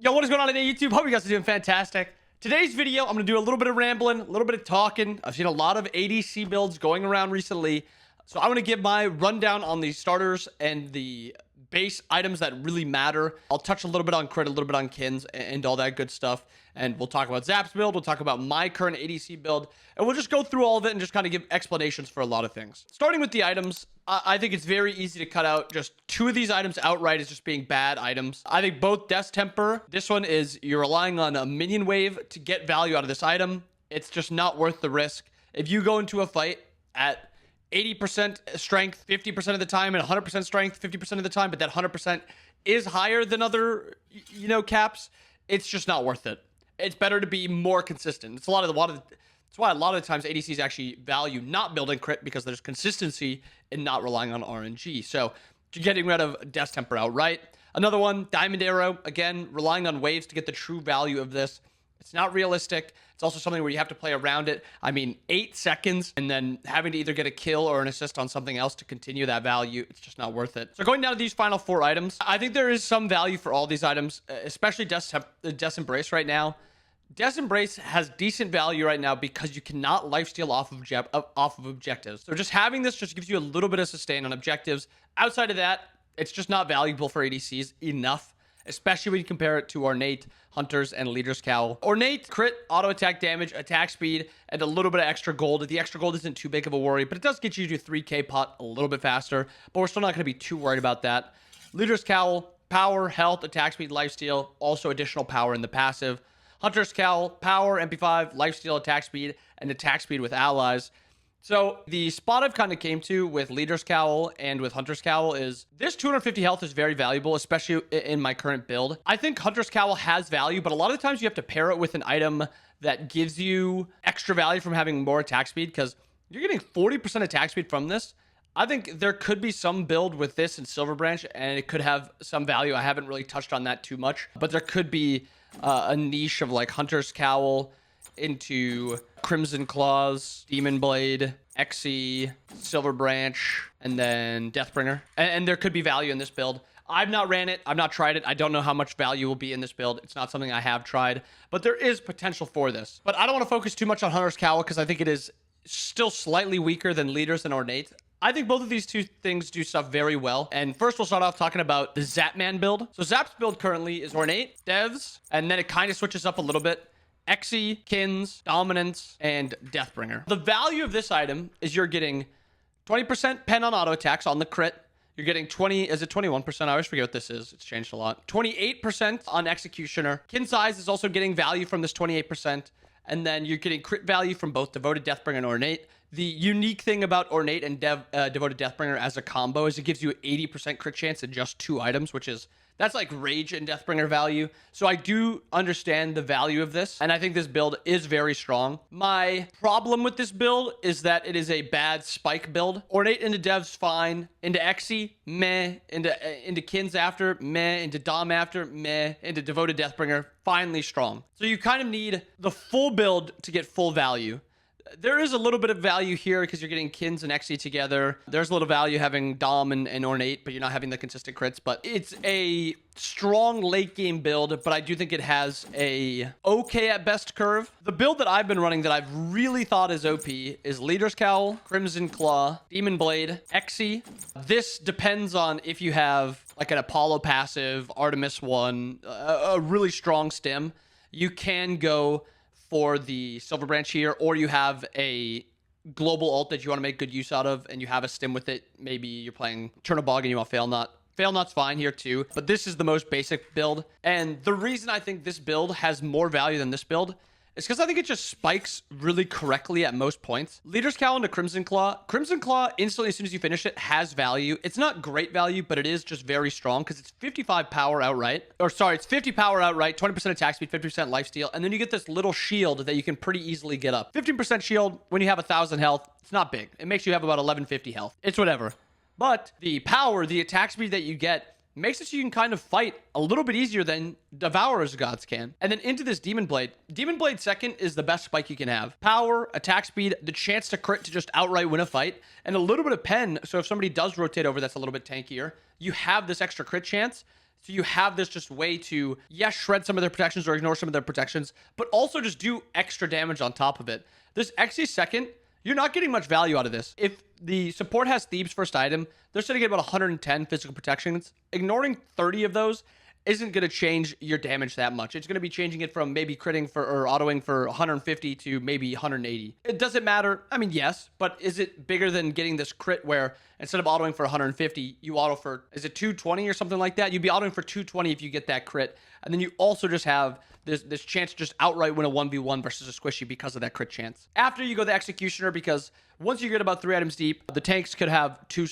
Yo, what is going on today, YouTube? Hope you guys are doing fantastic. Today's video, I'm going to do a little bit of rambling, a little bit of talking. I've seen a lot of ADC builds going around recently. So I'm going to give my rundown on the starters and the base items that really matter. I'll touch a little bit on crit, a little bit on kins, and all that good stuff. And we'll talk about Zap's build. We'll talk about my current ADC build. And we'll just go through all of it and just kind of give explanations for a lot of things. Starting with the items, I think it's very easy to cut out just two of these items outright as just being bad items. I think both Death's Temper, this one is you're relying on a minion wave to get value out of this item. It's just not worth the risk. If you go into a fight at 80% strength 50% of the time and 100% strength 50% of the time, but that 100% is higher than other caps, it's just not worth it. It's better to be more consistent. That's why a lot of the times ADCs actually value not building crit, because there's consistency in not relying on RNG. So getting rid of Death's Temper outright. Another one, Diamond Arrow, again relying on waves to get the true value of this. It's not realistic. It's also something where you have to play around it. I mean, 8 seconds and then having to either get a kill or an assist on something else to continue that value. It's just not worth it. So going down to these final 4 items, I think there is some value for all these items, especially Death's Embrace right now. Death's Embrace has decent value right now because you cannot lifesteal off of objectives. So just having this just gives you a little bit of sustain on objectives. Outside of that, it's just not valuable for ADCs enough, especially when you compare it to Ornate, Hunters, and Leader's Cowl. Ornate, crit, auto attack damage, attack speed, and a little bit of extra gold. The extra gold isn't too big of a worry, but it does get you to 3k pot a little bit faster, but we're still not going to be too worried about that. Leader's Cowl, power, health, attack speed, lifesteal, also additional power in the passive. Hunter's Cowl, power, MP5, lifesteal, attack speed, and attack speed with allies. So the spot I've kind of came to with Leader's Cowl and with Hunter's Cowl is this 250 health is very valuable, especially in my current build. I think Hunter's Cowl has value, but a lot of the times you have to pair it with an item that gives you extra value from having more attack speed, because you're getting 40% attack speed from this. I think there could be some build with this in Silver Branch, and it could have some value. I haven't really touched on that too much, but there could be a niche of like Hunter's Cowl into Crimson Claws, Demon Blade, XE, Silver Branch, and then Deathbringer. And there could be value in this build. I've not ran it. I've not tried it. I don't know how much value will be in this build. It's not something I have tried, but there is potential for this. But I don't want to focus too much on Hunter's Cowl because I think it is still slightly weaker than Leaders and Ornate. I think both of these two things do stuff very well. And first, we'll start off talking about the Zapman build. So Zap's build currently is Ornate, Devs, and then it kind of switches up a little bit. XE, Kins, Dominance, and Deathbringer. The value of this item is you're getting 20% pen on auto attacks on the crit. You're getting 21%? I always forget what this is. It's changed a lot. 28% on Executioner. Kin size is also getting value from this 28%. And then you're getting crit value from both Devoted Deathbringer and Ornate. The unique thing about Ornate and Devoted Deathbringer as a combo is it gives you 80% crit chance in just 2 items, that's like Rage and Deathbringer value. So I do understand the value of this, and I think this build is very strong. My problem with this build is that it is a bad spike build. Ornate into Devs, fine. Into XE, meh. Into Kins after, meh. Into Dom after, meh. Into Devoted Deathbringer, finally strong. So you kind of need the full build to get full value. There is a little bit of value here because you're getting Kins and XE together. There's a little value having Dom and Ornate, but you're not having the consistent crits. But it's a strong late game build, but I do think it has a okay at best curve. The build that I've been running that I've really thought is OP is Leader's Cowl, Crimson Claw, Demon Blade, XE. This depends on if you have like an Apollo passive, Artemis 1, a really strong stim. You can go for the Silver Branch here, or you have a global ult that you want to make good use out of, and you have a stim with it. Maybe you're playing Chernobog and you want Fail Not. Fail Not's fine here too, but this is the most basic build. And the reason I think this build has more value than this build is because I think it just spikes really correctly at most points. Leader's Cowl into Crimson Claw. Crimson Claw, instantly as soon as you finish it, has value. It's not great value, but it is just very strong because it's 55 power outright. Or sorry, it's 50 power outright, 20% attack speed, 50% lifesteal, and then you get this little shield that you can pretty easily get up. 15% shield when you have 1,000 health. It's not big. It makes you have about 1150 health. It's whatever. But the power, the attack speed that you get makes it so you can kind of fight a little bit easier than Devourer's Gods can. And then into this Demon Blade. Demon Blade second is the best spike you can have. Power, attack speed, the chance to crit to just outright win a fight, and a little bit of pen. So if somebody does rotate over that's a little bit tankier, you have this extra crit chance. So you have this just way to, yes, shred some of their protections or ignore some of their protections, but also just do extra damage on top of it. This XE second, you're not getting much value out of this. If the support has Thieves first item, they're sitting at about 110 physical protections. Ignoring 30 of those isn't going to change your damage that much. It's going to be changing it from maybe critting for or autoing for 150 to maybe 180. It doesn't matter. I mean, yes, but is it bigger than getting this crit where instead of autoing for 150, you auto for, is it 220 or something like that? You'd be autoing for 220 if you get that crit. And then you also just have this chance to just outright win a 1v1 versus a squishy because of that crit chance. After you go the Executioner, because once you get about 3 items deep, the tanks could have two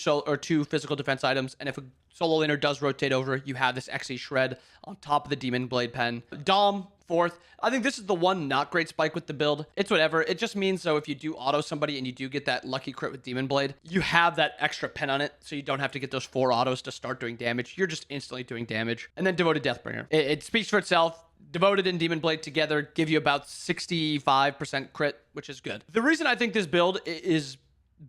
physical defense items, and if a solo laner does rotate over, you have this XE shred on top of the Demon Blade pen. Dom, 4th. I think this is the one not great spike with the build. It's whatever. It just means, so if you do auto somebody and you do get that lucky crit with Demon Blade, you have that extra pen on it, so you don't have to get those 4 autos to start doing damage. You're just instantly doing damage. And then Devoted Deathbringer. It speaks for itself. Devoted and Demon Blade together give you about 65% crit, which is good. The reason I think this build is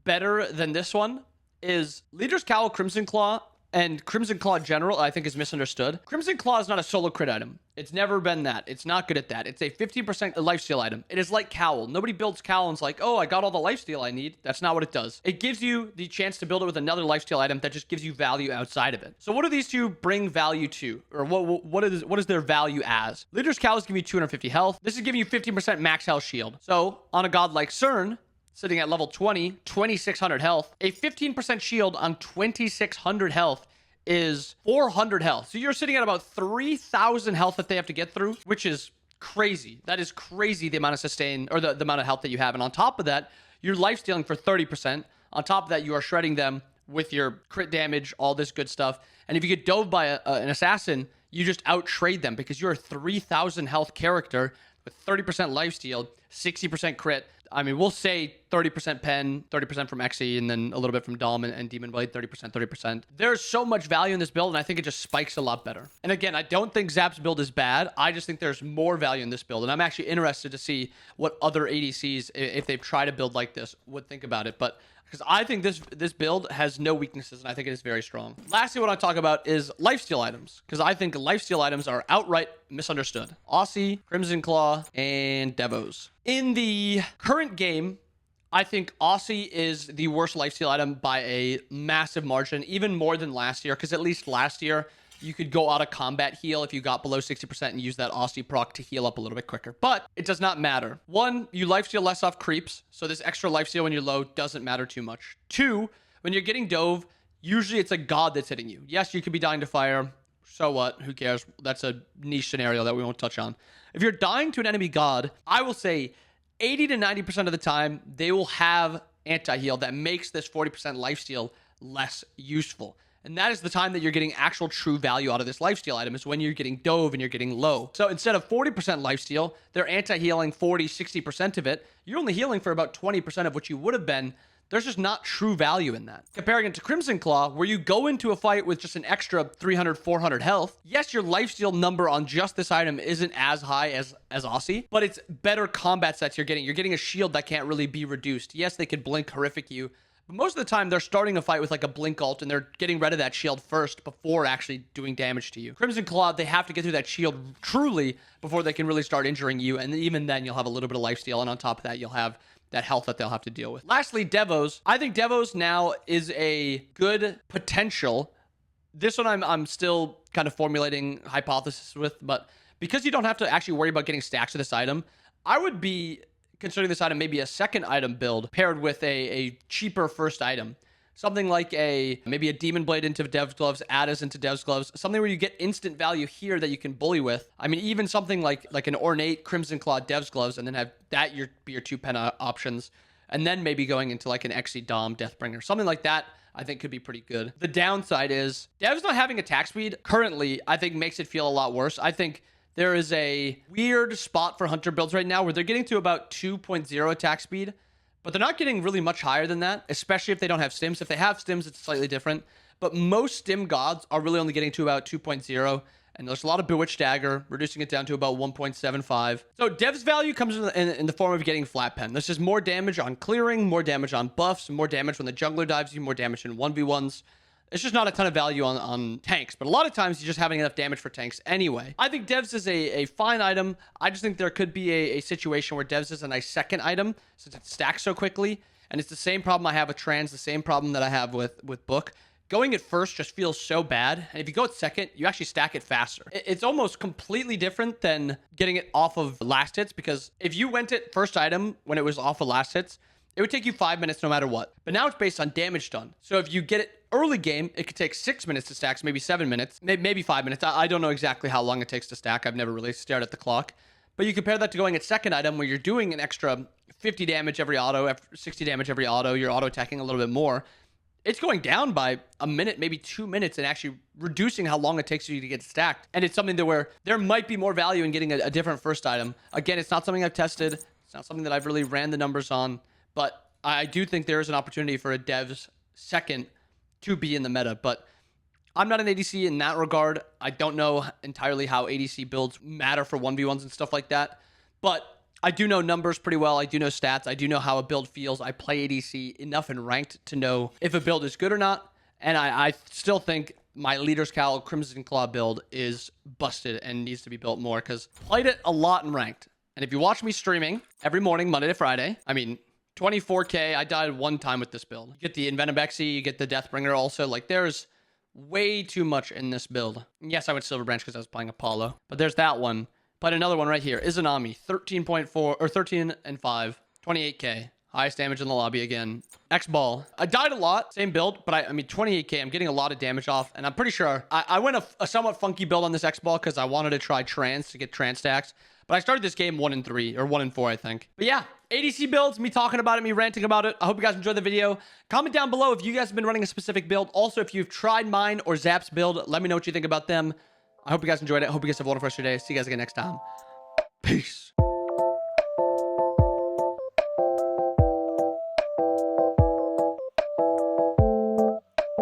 better than this one is Leader's Cowl, Crimson Claw, and Crimson Claw in general, I think, is misunderstood. Crimson Claw is not a solo crit item. It's never been that. It's not good at that. It's a 50% lifesteal item. It is like Cowl. Nobody builds Cowl and is like, oh, I got all the lifesteal I need. That's not what it does. It gives you the chance to build it with another lifesteal item that just gives you value outside of it. So what do these two bring value to? Or what is their value as? Leader's Cowl is giving you 250 health. This is giving you 50% max health shield. So on a god like CERN, sitting at level 20, 2600 health, a 15% shield on 2600 health is 400 health. So you're sitting at about 3000 health that they have to get through, which is crazy. That is crazy, the amount of sustain or the amount of health that you have. And on top of that, you're life stealing for 30%. On top of that, you are shredding them with your crit damage, all this good stuff. And if you get dove by an assassin, you just out trade them because you're a 3000 health character with 30% lifesteal, 60% crit. I mean, we'll say 30% pen, 30% from XE, and then a little bit from Dom and Demon Blade, 30%, 30%. There's so much value in this build, and I think it just spikes a lot better. And again, I don't think Zap's build is bad. I just think there's more value in this build, and I'm actually interested to see what other ADCs, if they've tried to build like this, would think about it. But because I think this build has no weaknesses, and I think it is very strong. Lastly, what I talk about is lifesteal items, because I think lifesteal items are outright misunderstood. Aussie, Crimson Claw, and Devos. In the current game, I think Aussie is the worst lifesteal item by a massive margin, even more than last year, because at least last year, you could go out of combat heal if you got below 60% and use that Aussie proc to heal up a little bit quicker. But it does not matter. 1, you lifesteal less off creeps, so this extra lifesteal when you're low doesn't matter too much. 2, when you're getting dove, usually it's a god that's hitting you. Yes, you could be dying to fire. So what? Who cares? That's a niche scenario that we won't touch on. If you're dying to an enemy god, I will say 80 to 90% of the time, they will have anti-heal that makes this 40% lifesteal less useful. And that is the time that you're getting actual true value out of this lifesteal item, is when you're getting dove and you're getting low. So instead of 40% lifesteal, they're anti-healing 40, 60% of it. You're only healing for about 20% of what you would have been. There's just not true value in that. Comparing it to Crimson Claw, where you go into a fight with just an extra 300, 400 health. Yes, your lifesteal number on just this item isn't as high as Aussie, but it's better combat sets you're getting. You're getting a shield that can't really be reduced. Yes, they could blink horrific you, but most of the time they're starting a fight with like a blink ult and they're getting rid of that shield first before actually doing damage to you. Crimson Claw, they have to get through that shield truly before they can really start injuring you, and even then you'll have a little bit of lifesteal, and on top of that you'll have that health that they'll have to deal with. Lastly, Devos. I think Devos now is a good potential. This one I'm still kind of formulating hypothesis with, but because you don't have to actually worry about getting stacks of this item, I would be considering this item maybe a second item build paired with a cheaper first item. Something like maybe a Demon Blade into Dev's Gloves, Addis into Dev's Gloves, something where you get instant value here that you can bully with. I mean, even something like an Ornate Crimson Claw Dev's Gloves, and then have that be your 2 pen options, and then maybe going into like an XE Dom Deathbringer. Something like that, I think, could be pretty good. The downside is Dev's not having attack speed currently, I think, makes it feel a lot worse. I think there is a weird spot for Hunter builds right now where they're getting to about 2.0 attack speed, but they're not getting really much higher than that, especially if they don't have stims. If they have stims, it's slightly different. But most stim gods are really only getting to about 2.0. And there's a lot of Bewitched Dagger, reducing it down to about 1.75. So Dev's value comes in the form of getting flat pen. This is more damage on clearing, more damage on buffs, more damage when the jungler dives you, more damage in 1v1s. It's just not a ton of value on tanks, but a lot of times you're just having enough damage for tanks anyway. I think Devs is a fine item. I just think there could be a situation where Devs is a nice second item since it stacks so quickly. And it's the same problem I have with Trans, the same problem that I have with Book. Going at first just feels so bad. And if you go at second, you actually stack it faster. It's almost completely different than getting it off of last hits, because if you went at first item when it was off of last hits, it would take you 5 minutes no matter what. But now it's based on damage done. So if you get it early game, it could take 6 minutes to stack, so maybe 7 minutes, maybe 5 minutes. I don't know exactly how long it takes to stack. I've never really stared at the clock. But you compare that to going at second item where you're doing an extra 50 damage every auto, 60 damage every auto, you're auto attacking a little bit more. It's going down by a minute, maybe 2 minutes, and actually reducing how long it takes you to get stacked. And it's something that where there might be more value in getting a different first item. Again, it's not something I've tested. It's not something that I've really ran the numbers on, but I do think there is an opportunity for a Dev's second to be in the meta. But I'm not an ADC in that regard. I don't know entirely how ADC builds matter for 1v1s and stuff like that, but I do know numbers pretty well. I do know stats. I do know how a build feels. I play ADC enough in ranked to know if a build is good or not. And I still think my Leader's Cowl Crimson Claw build is busted and needs to be built more, because played it a lot in ranked. And if you watch me streaming every morning, Monday to Friday, I mean, 24K, I died one time with this build. You get the Inventive Bexy, you get the Deathbringer also. Like, there's way too much in this build. Yes, I went Silver Branch because I was playing Apollo. But there's that one. But another one right here, Izanami, 13.4 or 13 and 5, 28K, highest damage in the lobby again. X-Ball, I died a lot, same build, but I mean 28K, I'm getting a lot of damage off, and I'm pretty sure I went a somewhat funky build on this X-Ball because I wanted to try Trans to get Trans stacks, but I started this game 1-3 or 1-4, I think. But yeah, ADC builds, me talking about it, me ranting about it. I hope you guys enjoyed the video. Comment down below if you guys have been running a specific build. Also, if you've tried mine or Zap's build, let me know what you think about them. I hope you guys enjoyed it. I hope you guys have a wonderful rest of your day. See you guys again next time. Peace.